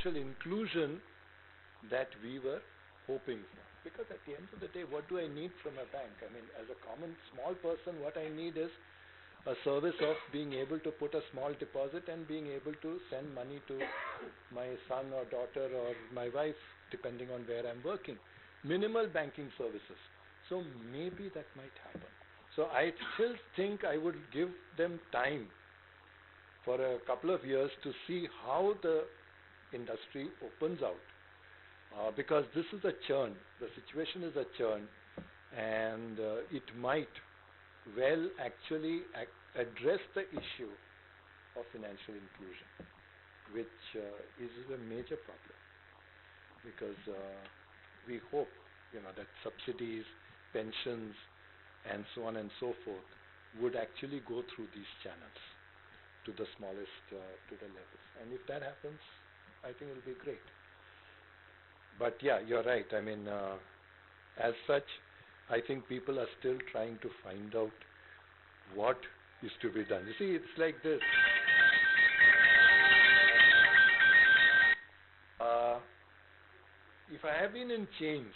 financial inclusion that we were hoping for. Because at the end of the day, what do I need from a bank? I mean, as a common small person, what I need is a service of being able to put a small deposit and being able to send money to my son or daughter or my wife, depending on where I'm working. Minimal banking services. So maybe that might happen. So I still think I would give them time for a couple of years to see how the industry opens out. Because this is a churn. The situation is a churn, and it might well actually address the issue of financial inclusion, which is a major problem, because we hope, that subsidies, pensions, and so on and so forth would actually go through these channels to the smallest, to the levels. And if that happens, I think it'll be great. But yeah, you're right. I mean, as such, I think people are still trying to find out what is to be done. You see, it's like this. If I have been in chains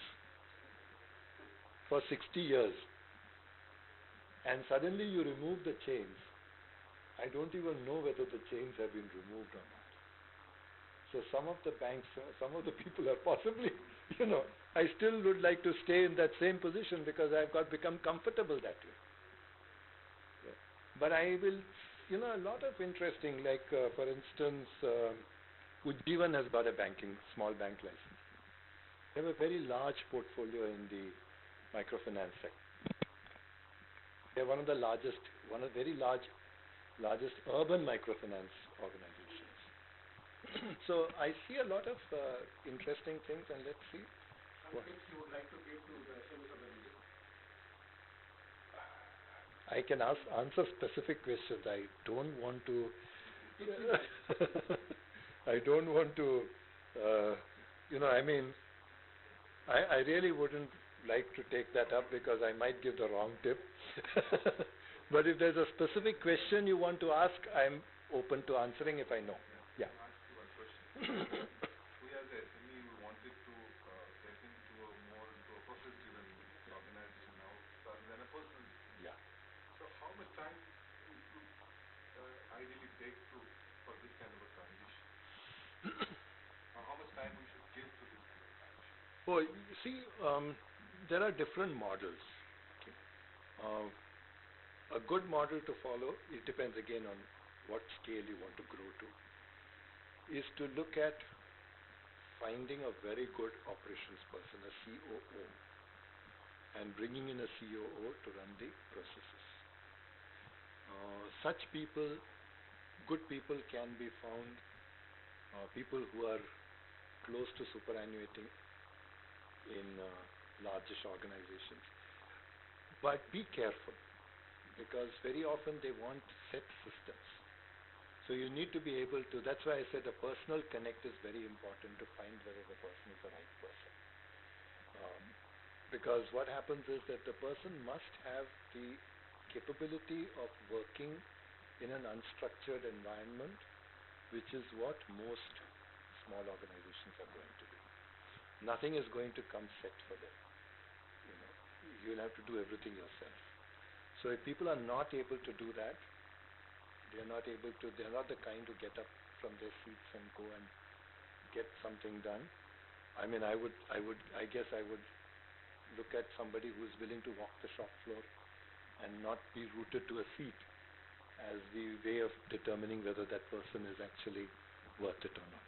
for 60 years and suddenly you remove the chains, I don't even know whether the chains have been removed or not. So some of the banks, some of the people are possibly, I still would like to stay in that same position because I've become comfortable that way. Yeah. But I will, a lot of interesting, like for instance, Ujjivan has got a small bank license. They have a very large portfolio in the microfinance sector. They're one of the largest urban microfinance organizations. So I see a lot of interesting things, and let's see. Some tips you would like to give to the SMEs of the region? I can answer specific questions. I don't want to. I don't want to. I really wouldn't like to take that up because I might give the wrong tip. But if there's a specific question you want to ask, I'm open to answering if I know. Yeah. I'll ask you one question. We as a SME, we wanted to get into a process-driven organization now rather than a personal. Yeah. So how much time we should ideally take for this kind of a transition? Or how much time we should give to this kind of transition? Well, you see, there are different models. Okay. A good model to follow, it depends again on what scale you want to grow to, is to look at finding a very good operations person, a COO, and bringing in a COO to run the processes. Such people, good people can be found, people who are close to superannuating in largest organizations. But be careful, because very often they want set systems. So you need to be able to, that's why I said a personal connect is very important to find whether the person is the right person. Because what happens is that the person must have the capability of working in an unstructured environment, which is what most small organizations are going to do. Nothing is going to come set for them. You'll have to do everything yourself. So if people are not able to do that, they're not the kind to get up from their seats and go and get something done. I guess I would look at somebody who is willing to walk the shop floor and not be rooted to a seat as the way of determining whether that person is actually worth it or not.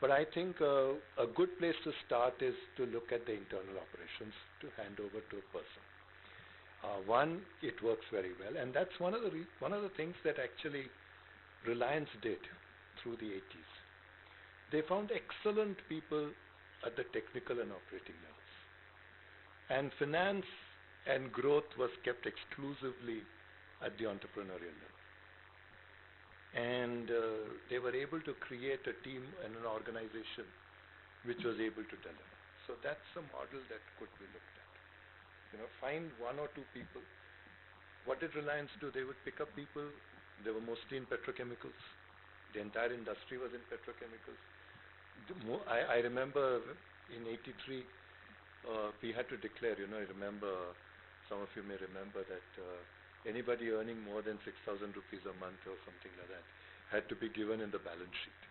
But I think a good place to start is to look at the internal operations to hand over to a person. One, it works very well, and that's one of the things that actually Reliance did through the 80s. They found excellent people at the technical and operating levels, and finance and growth was kept exclusively at the entrepreneurial level. And they were able to create a team and an organization which was able to deliver. So that's a model that could be looked at. Find one or two people. What did Reliance do? They would pick up people. They were mostly in petrochemicals. The entire industry was in petrochemicals. I remember in '83 we had to declare. I remember, some of you may remember that anybody earning more than 6,000 rupees a month or something like that had to be given in the balance sheet.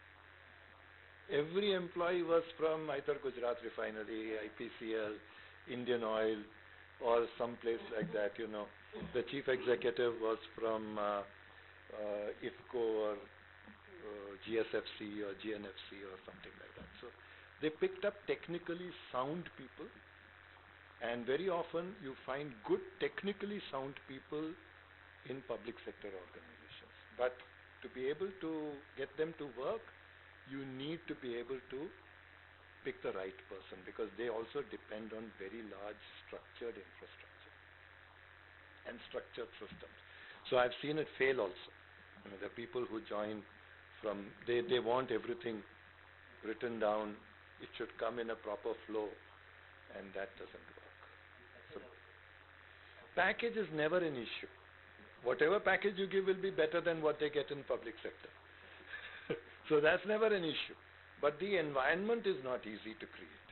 Every employee was from either Gujarat Refinery, IPCL, Indian Oil, or some place like that. The chief executive was from IFCO or GSFC or GNFC or something like that. So they picked up technically sound people, and very often you find good technically sound people in public sector organizations. But to be able to get them to work, you need to be able to pick the right person, because they also depend on very large structured infrastructure and structured systems. So I've seen it fail also. The people who join from, they want everything written down. It should come in a proper flow, and that doesn't work. So package is never an issue. Whatever package you give will be better than what they get in public sector. So that's never an issue. But the environment is not easy to create.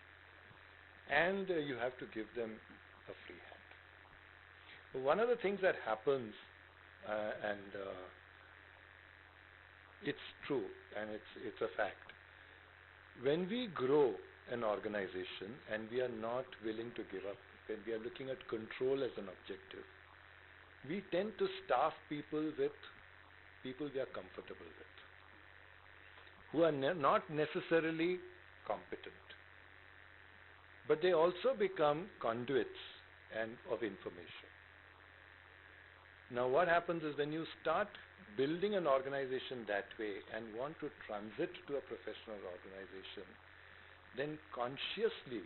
And you have to give them a free hand. One of the things that happens, and it's true, and it's a fact. When we grow an organization and we are not willing to give up, when we are looking at control as an objective, we tend to staff people with people we are comfortable with, who are not necessarily competent, but they also become conduits of information. Now what happens is, when you start building an organization that way and want to transit to a professional organization, then consciously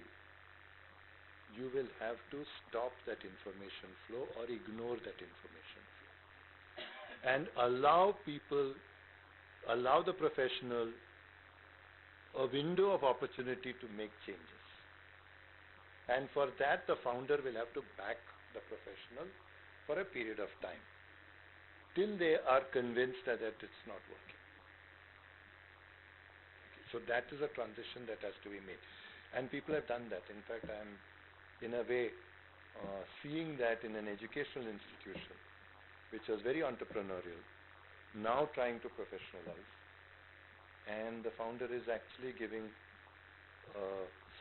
you will have to stop that information flow or ignore that information flow and allow the professional a window of opportunity to make changes. And for that, the founder will have to back the professional for a period of time, till they are convinced that it's not working. So that is a transition that has to be made. And people have done that. In fact, I am, in a way, seeing that in an educational institution, which was very entrepreneurial, now trying to professionalize. And the founder is actually giving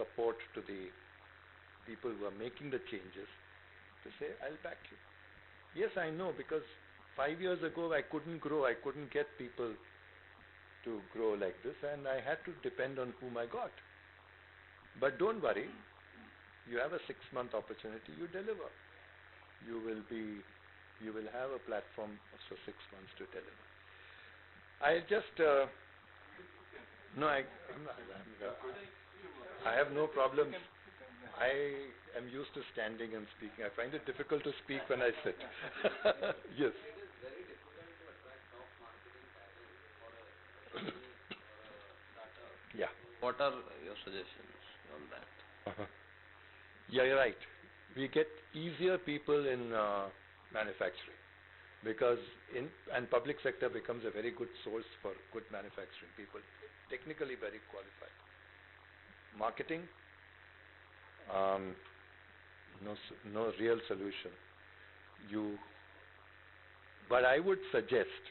support to the people who are making the changes to say, I'll back you. Yes, I know, because 5 years ago I couldn't grow, I couldn't get people to grow like this, and I had to depend on whom I got. But don't worry, you have a 6-month opportunity, you deliver. You will have a platform for 6 months to deliver. I just, I have no problems. I am used to standing and speaking. I find it difficult to speak when I sit. Yes. It is very difficult to attract top marketing talent for a company or a startup. Yeah. What are your suggestions on that? Yeah, you're right. We get easier people in manufacturing, because and public sector becomes a very good source for good manufacturing people, technically very qualified. Marketing, no real solution. But I would suggest,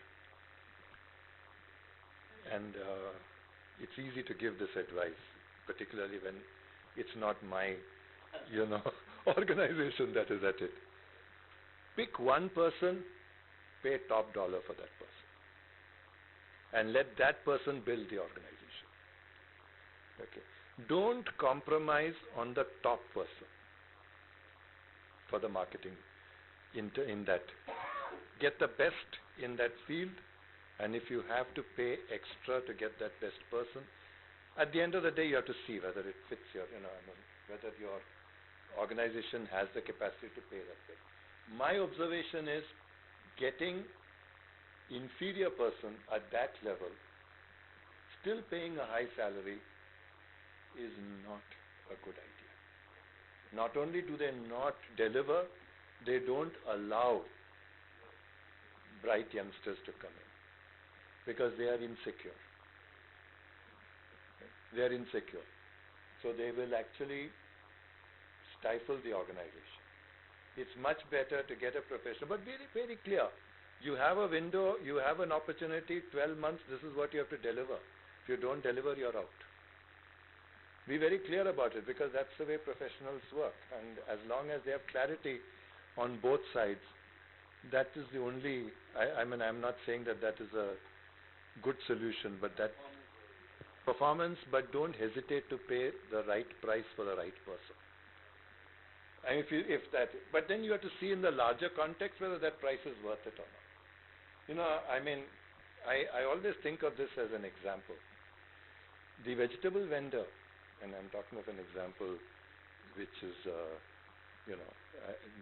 and it's easy to give this advice, particularly when it's not my, organization that is at it. Pick one person, pay top dollar for that person, and let that person build the organization. Okay. Don't compromise on the top person for the marketing in that. Get the best in that field, and if you have to pay extra to get that best person, at the end of the day you have to see whether it fits your, whether your organization has the capacity to pay that bill. My observation is, getting inferior person at that level, still paying a high salary, is not a good idea. Not only do they not deliver, they don't allow bright youngsters to come in, because they are insecure. they are insecure. So they will actually stifle the organization. It's much better to get a professional, but very, very clear. You have a window, you have an opportunity, 12 months, this is what you have to deliver. If you don't deliver, you're out. Be very clear about it, because that's the way professionals work. And as long as they have clarity on both sides, that is the only, I mean, I'm not saying that that is a good solution, but that performance, but don't hesitate to pay the right price for the right person. And but then you have to see in the larger context whether that price is worth it or not. You know, I mean, I always think of this as an example. The vegetable vendor, and I'm talking of an example which is, you know,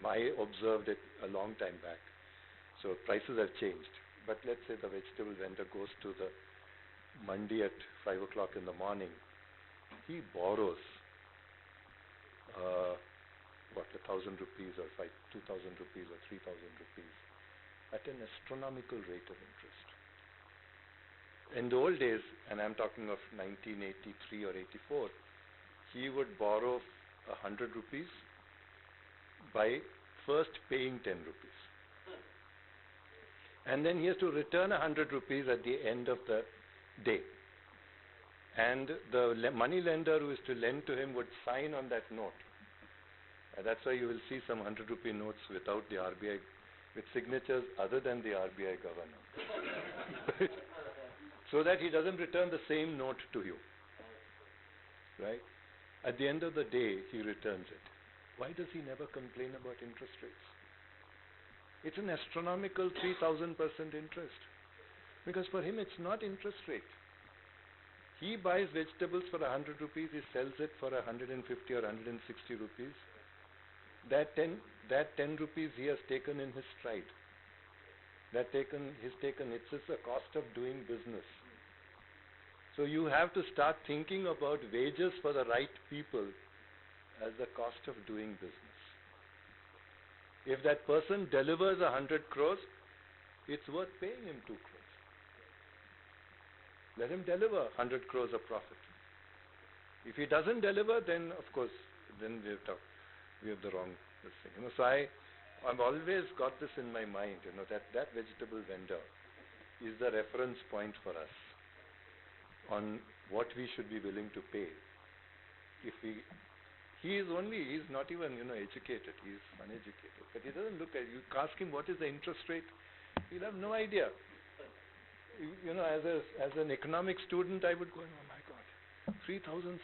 I observed it a long time back. So prices have changed. But let's say the vegetable vendor goes to the mandi at 5 o'clock in the morning. He borrows, 1,000 rupees or 2,000 rupees or 3,000 rupees at an astronomical rate of interest. In the old days, and I'm talking of 1983 or 84, he would borrow 100 rupees by first paying 10 rupees. And then he has to return 100 rupees at the end of the day. And the money lender who is to lend to him would sign on that note. That's why you will see some 100 rupee notes without the RBI, with signatures other than the RBI governor. So that he doesn't return the same note to you. Right? At the end of the day, he returns it. Why does he never complain about interest rates? It's an astronomical 3,000% interest. Because for him, it's not interest rate. He buys vegetables for 100 rupees, he sells it for 150 or 160 rupees. That 10 rupees he has taken in his stride. It's just a cost of doing business. So you have to start thinking about wages for the right people as the cost of doing business. If that person delivers 100 crores, it's worth paying him 2 crores. Let him deliver 100 crores of profit. If he doesn't deliver, then of course, then we have the wrong thing. You know, so I've always got this in my mind, you know, that vegetable vendor is the reference point for us on what we should be willing to pay. He's not even, you know, educated. He's uneducated. But he doesn't look at you. Ask him what is the interest rate. He'll have no idea. You know, as an economics student, I would go, oh my God, 3,600%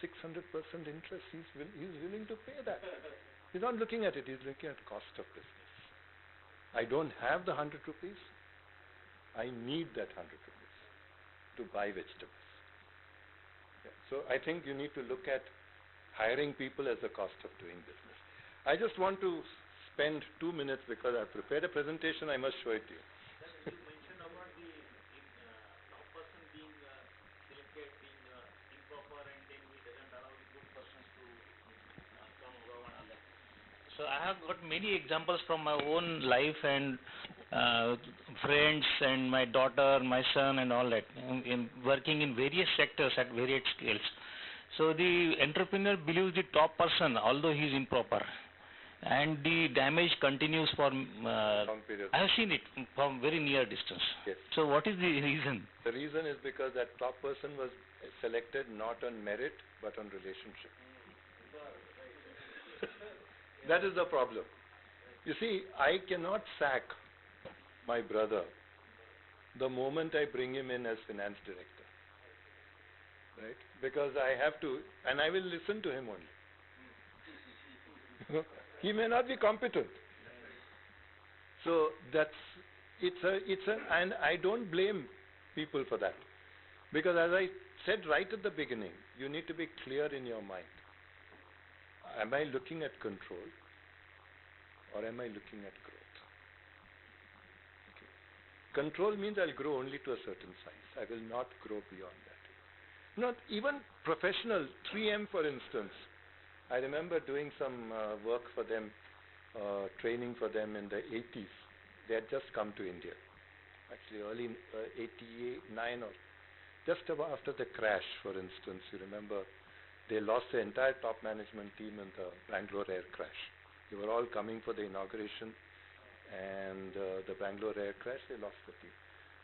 interest. He's willing to pay that. He's not looking at it. He's looking at cost of business. I don't have the 100 rupees. I need that 100 rupees to buy vegetables. Yeah. So I think you need to look at hiring people as the cost of doing business. I just want to spend 2 minutes because I've prepared a presentation. I must show it to you. You mentioned about the top person being selected, being improper, and then he doesn't allow the good persons to come above and all that. So I have got many examples from my own life and friends and my daughter, my son, and all that, in working in various sectors at various scales. So the entrepreneur believes the top person, although he is improper, and the damage continues for long period. I have seen it from very near distance. Yes. So what is the reason? The reason is because that top person was selected not on merit but on relationship. That is the problem. You see, I cannot sack my brother the moment I bring him in as finance director. Right? Because I have to, and I will listen to him only. He may not be competent. So and I don't blame people for that. Because as I said right at the beginning, you need to be clear in your mind. Am I looking at control or am I looking at growth? Okay. Control means I'll grow only to a certain size. I will not grow beyond that. Not even professional, 3M for instance. I remember doing some work for them, training for them in the 80s. They had just come to India. Actually early 89 or just about after the crash, for instance, you remember, they lost the entire top management team in the Bangalore air crash. They were all coming for the inauguration, and the Bangalore air crash, they lost the team.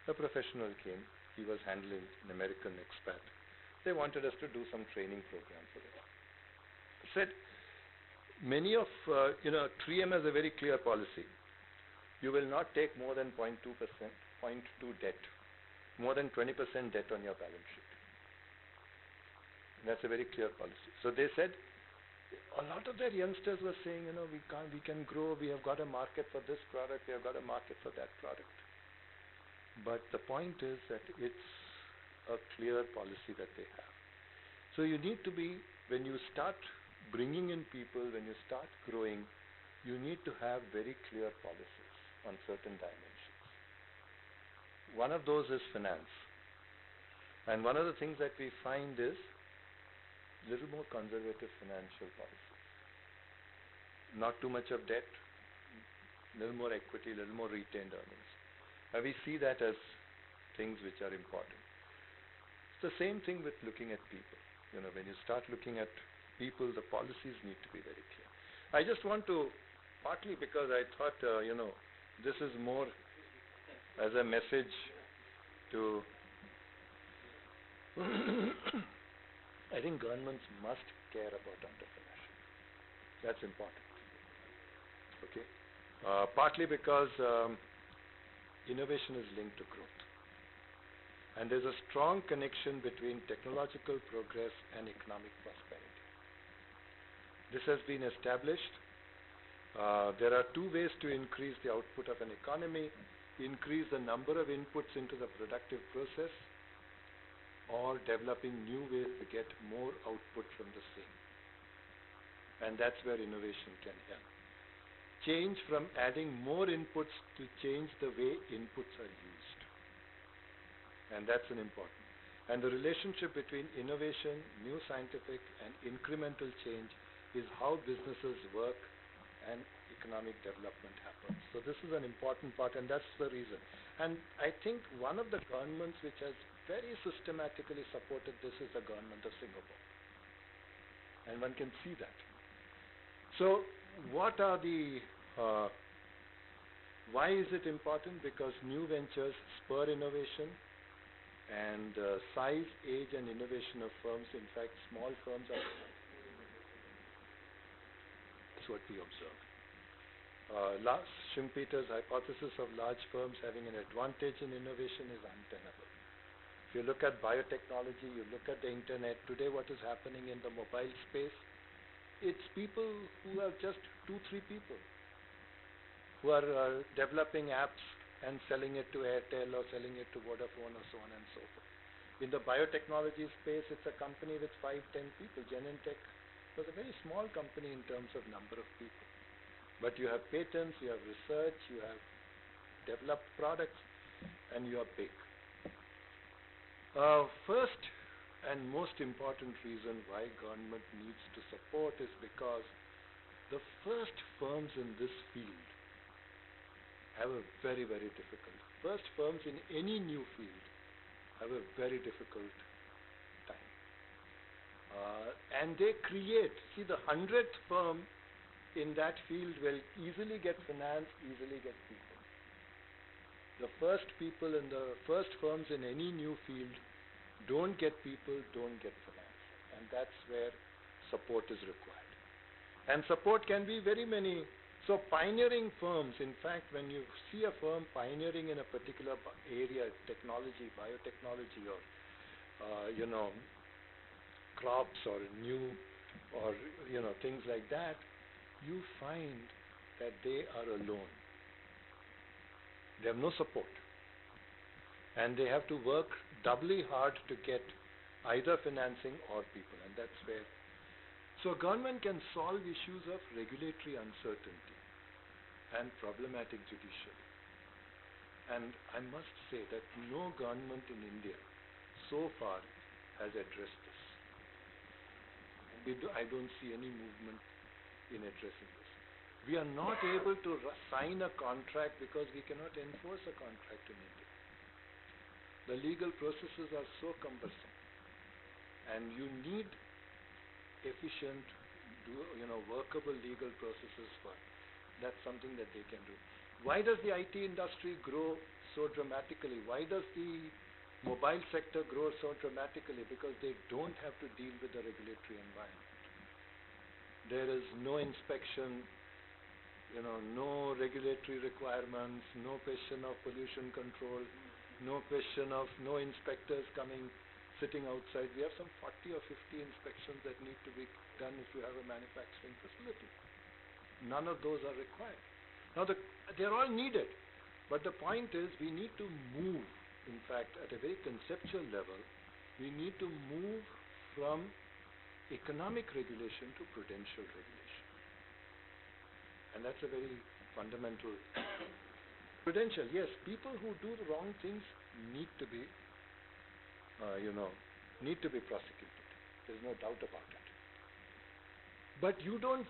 A professional came. He was handling an American expat. They wanted us to do some training program for them. Said, many of, 3M has a very clear policy. You will not take more than 0.2%, 0.2 debt, more than 20% debt on your balance sheet. That's a very clear policy. So they said, a lot of their youngsters were saying, we can grow, we have got a market for this product, we have got a market for that product. But the point is that it's a clear policy that they have. So you need to be, when you start bringing in people, when you start growing, you need to have very clear policies on certain dimensions. One of those is finance. And one of the things that we find is little more conservative financial policies. Not too much of debt, little more equity, little more retained earnings. And we see that as things which are important. It's the same thing with looking at people. When you start looking at people, the policies need to be very clear. I just want to, partly because I thought, this is more as a message to I think governments must care about entrepreneurship. That's important. Okay? Partly because innovation is linked to growth. And there's a strong connection between technological progress and economic prosperity. This has been established. There are two ways to increase the output of an economy: increase the number of inputs into the productive process, or developing new ways to get more output from the same. And that's where innovation can help. Change from adding more inputs to change the way inputs are used. And that's an important. And the relationship between innovation, new scientific, and incremental change is how businesses work and economic development happens. So this is an important part, and that's the reason. And I think one of the governments which has very systematically supported this is the government of Singapore. And one can see that. So what are the, why is it important? Because new ventures spur innovation, and size, age, and innovation of firms, in fact, small firms are, that's what we observe. Schumpeter's hypothesis of large firms having an advantage in innovation is untenable. If you look at biotechnology, you look at the internet, today what is happening in the mobile space, it's people who are just 2-3 people who are developing apps and selling it to Airtel or selling it to Vodafone or so on and so forth. In the biotechnology space, it's a company with 5-10 people. Genentech was a very small company in terms of number of people. But you have patents, you have research, you have developed products, and you are big. First and most important reason why government needs to support is because the first firms in this field have a very, very difficult. First firms in any new field have a very difficult time. And they create, see, the 100th firm in that field will easily get finance, easily get people. The first people in the first firms in any new field don't get people, don't get finance. And that's where support is required. And support can be very many. So pioneering firms, in fact, when you see a firm pioneering in a particular area, technology, biotechnology, or, crops or new, or, things like that, you find that they are alone. They have no support. And they have to work doubly hard to get either financing or people. And that's where. So government can solve issues of regulatory uncertainty and problematic judiciary. And I must say that no government in India so far has addressed this. I don't see any movement in addressing this. We are not able to sign a contract because we cannot enforce a contract in India. The legal processes are so cumbersome, and you need efficient, workable legal processes for. That's something that they can do. Why does the IT industry grow so dramatically? Why does the mobile sector grow so dramatically? Because they don't have to deal with the regulatory environment. There is no inspection, no regulatory requirements, no question of pollution control, no question of no inspectors sitting outside. We have some 40 or 50 inspections that need to be done if you have a manufacturing facility. None of those are required. Now, they're all needed, but the point is we need to move, in fact, at a very conceptual level, we need to move from economic regulation to prudential regulation. And that's a very fundamental. Prudential, yes, people who do the wrong things need to be, prosecuted. There's no doubt about it. But you don't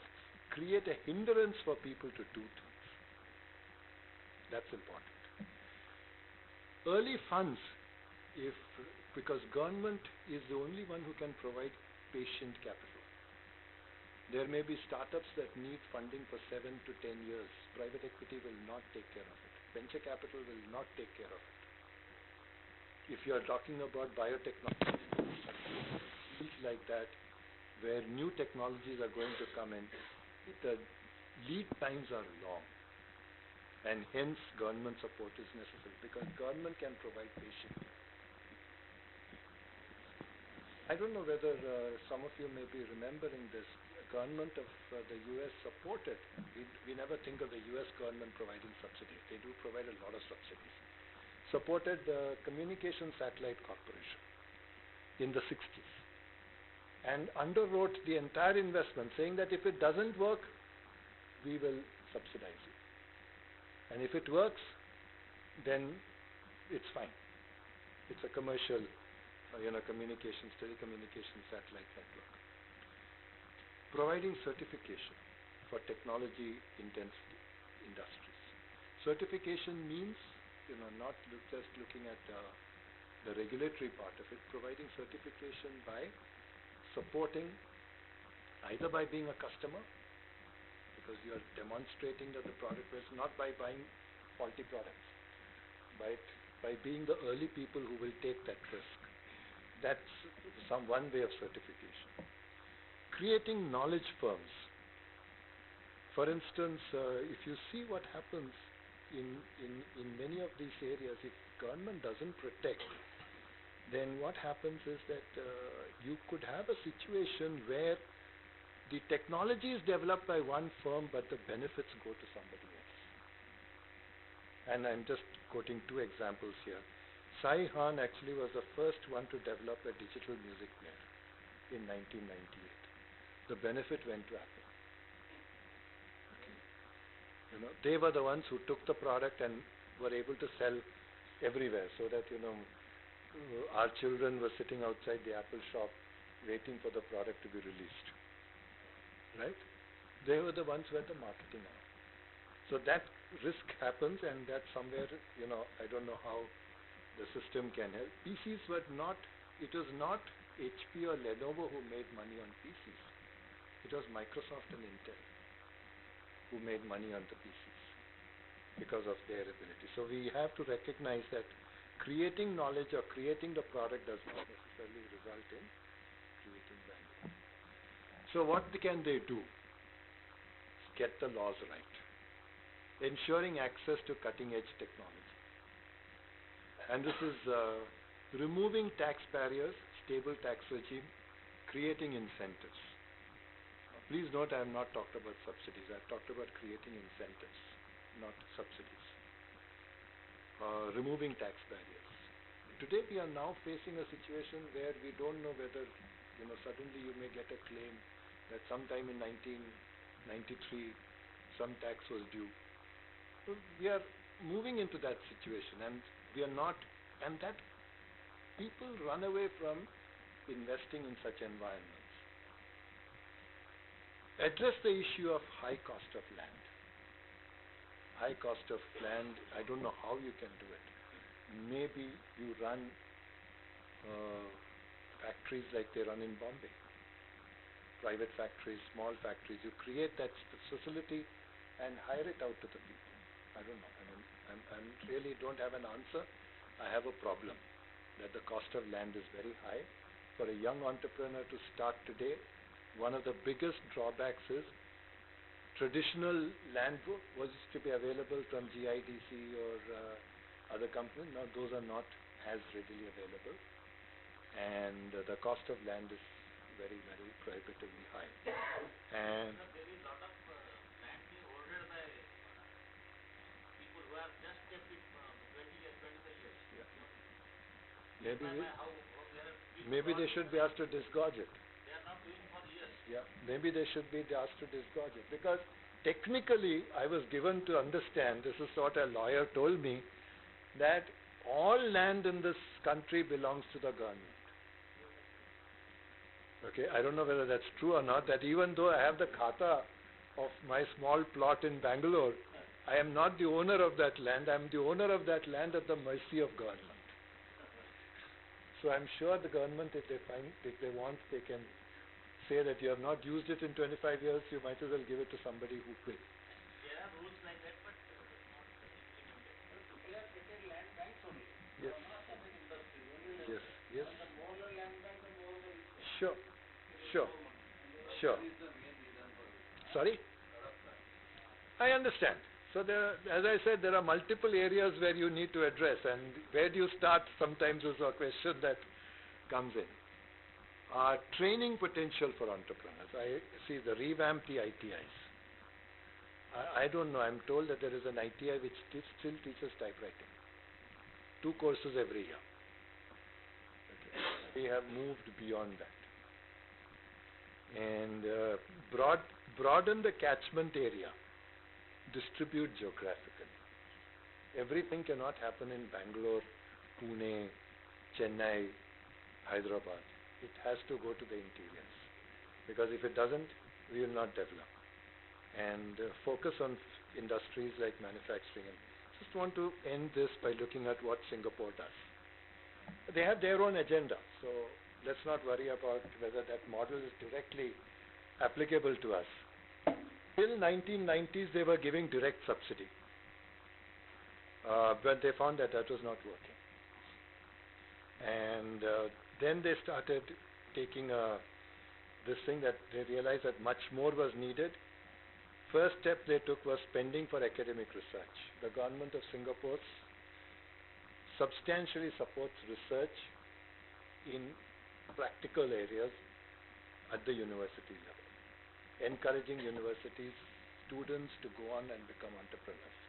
create a hindrance for people to do things. That's important. Early funds, because government is the only one who can provide patient capital. There may be startups that need funding for 7 to 10 years. Private equity will not take care of it. Venture capital will not take care of it. If you are talking about biotechnology, fields like that, where new technologies are going to come in, the lead times are long. And hence, government support is necessary because government can provide patient. I don't know whether some of you may be remembering this. The government of the U.S. supported. We never think of the U.S. government providing subsidies. They do provide a lot of subsidies. Supported the Communication Satellite Corporation in the 60s and underwrote the entire investment, saying that if it doesn't work, we will subsidize you. And if it works, then it's fine. It's a commercial, telecommunications satellite network. Providing certification for technology-intensive industries. Certification means, not just looking at the regulatory part of it, providing certification by supporting, either by being a customer, because you are demonstrating that the product was not by buying faulty products, but by being the early people who will take that risk. That's one way of certification. Creating knowledge firms. For instance, if you see what happens in many of these areas, if government doesn't protect, then what happens is that you could have a situation where the technology is developed by one firm, but the benefits go to somebody else. And I'm just quoting two examples here. Sai Han actually was the first one to develop a digital music player in 1998. The benefit went to Apple. Okay. They were the ones who took the product and were able to sell everywhere, so that our children were sitting outside the Apple shop waiting for the product to be released. Right? They were the ones who had the marketing on. So that risk happens, and that's somewhere, I don't know how the system can help. PCs were not, it was not HP or Lenovo who made money on PCs. It was Microsoft and Intel who made money on the PCs because of their ability. So we have to recognize that creating knowledge or creating the product does not necessarily result in creating value. So what can they do? Get the laws right. Ensuring access to cutting-edge technology. And this is removing tax barriers, stable tax regime, creating incentives. Please note I have not talked about subsidies. I have talked about creating incentives, not subsidies. Removing tax barriers. Today we are now facing a situation where we don't know whether, suddenly you may get a claim that sometime in 1993 some tax was due. So we are moving into that situation, and we are not, and that people run away from investing in such environments. Address the issue of high cost of land. High cost of land, I don't know how you can do it, maybe you run factories like they run in Bombay. Private factories, small factories. You create that facility and hire it out to the people. I don't know. I mean, I really don't have an answer. I have a problem that the cost of land is very high. For a young entrepreneur to start today, one of the biggest drawbacks is traditional land was to be available from GIDC or other companies. Now those are not as readily available, and the cost of land is very, very prohibitively high. And there is a lot of land being ordered by people who have just kept it 20 years, 25 years. Yeah. Maybe they should be asked to disgorge it. They are not doing for years. Yeah, maybe they should be asked to disgorge it, because technically I was given to understand, this is what a lawyer told me, that all land in this country belongs to the government. Okay, I don't know whether that's true or not, that even though I have the khata of my small plot in Bangalore, I am not the owner of that land. I am the owner of that land at the mercy of government. So I'm sure the government, if they want, they can say that you have not used it in 25 years, you might as well give it to somebody who will. There are rules like that, but not implemented. People have created land banks only. Yes. Not separate industries, only land Yes, banks. yes. And the more the land bank, the more the resource. Sure, sure, sure. That is the main reason for this. Sorry? I understand. So as I said, there are multiple areas where you need to address, and where do you start sometimes is a question that comes in. Training potential for entrepreneurs. I see the revamp the ITIs. I don't know, I'm told that there is an ITI which still teaches typewriting. 2 courses every year. Okay. We have moved beyond that. And broaden the catchment area. Distribute geographically. Everything cannot happen in Bangalore, Pune, Chennai, Hyderabad. It has to go to the interiors, because if it doesn't, we will not develop. And focus on industries like manufacturing. And just want to end this by looking at what Singapore does. They have their own agenda, so let's not worry about whether that model is directly applicable to us. Till 1990s, they were giving direct subsidy, but they found that was not working. And then they started taking this thing that they realized that much more was needed. First step they took was spending for academic research. The government of Singapore substantially supports research in practical areas at the university level, encouraging universities, students to go on and become entrepreneurs.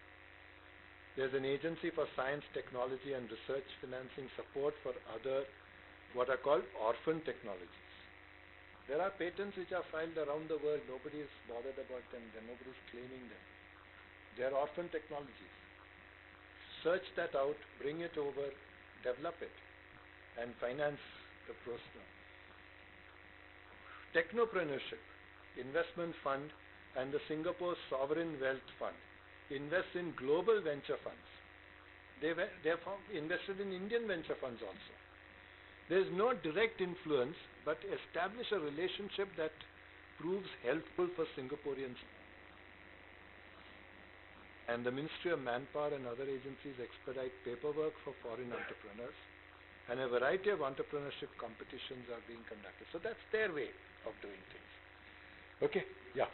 There's an agency for science, technology and research financing support for other, what are called orphan technologies. There are patents which are filed around the world. Nobody is bothered about them. Nobody is claiming them. They are orphan technologies. Search that out, bring it over, develop it, and finance the process. Technopreneurship, investment fund, and the Singapore Sovereign Wealth Fund invest in global venture funds. They have invested in Indian venture funds also. There is no direct influence, but establish a relationship that proves helpful for Singaporeans. And the Ministry of Manpower and other agencies expedite paperwork for foreign entrepreneurs, and a variety of entrepreneurship competitions are being conducted. So that's their way of doing things. Okay, yeah.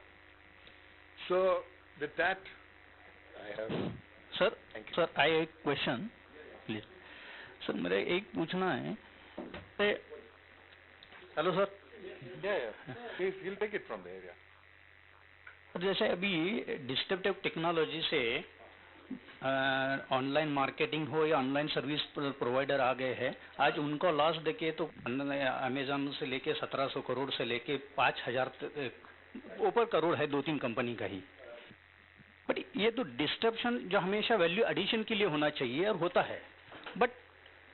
So with that, I have... Sir, Thank you. sir, I have a question, please. Sir, मेरे एक पूछना है. Hello, sir. Yeah. Please, he'll take it from there, yeah. जैसे अभी disruptive technology से online marketing हो या online service provider आ गए हैं, आज उनको लॉस देके तो अमेजन से लेके 1700 करोड़ से लेके 5000 ऊपर करोड़ है 2-3 कंपनी का ही. बट ये तो डिस्ट्रप्शन जो हमेशा वैल्यू एडिशन के लिए होना चाहिए और होता है, बट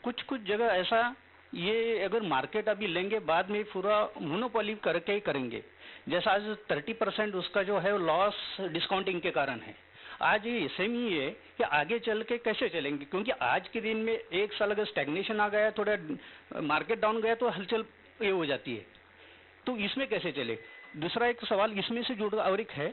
कुछ जगह ऐसा ये अगर मार्केट अभी लेंगे बाद में पूरा मोनोपोली करके ही करेंगे. जैसा आज 30% उसका जो है लॉस डिस्काउंटिंग के कारण है. आज ये SME है कि आगे चल के कैसे चलेंगे, क्योंकि आज के दिन में एक साल अगर स्टैग्नेशन आ गया, थोड़ा मार्केट डाउन गया तो हलचल ये हो जाती है, तो इसमें कैसे चले। दूसरा एक सवाल इसमें से जुड़ा और एक है